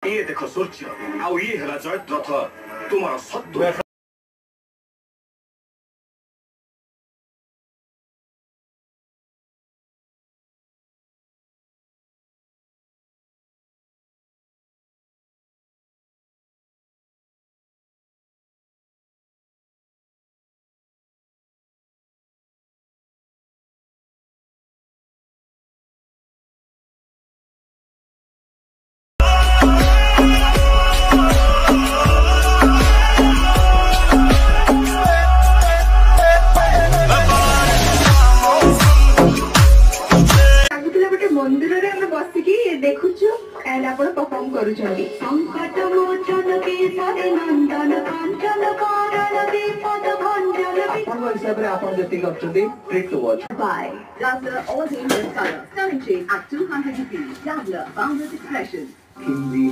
ये देखो सूर्य आउ ये हला जयत रथ तुम्हारा शत्रु एंड आपण परफॉर्म करू छथि संकट मोचन के सारे नंदन कांचन कारण विपद भंजन अपन हिसाब रे आपण जति करछथि trick to watch by Dazzler all in color stunning shade at 200 rupees Dazzler boundless expression Hindi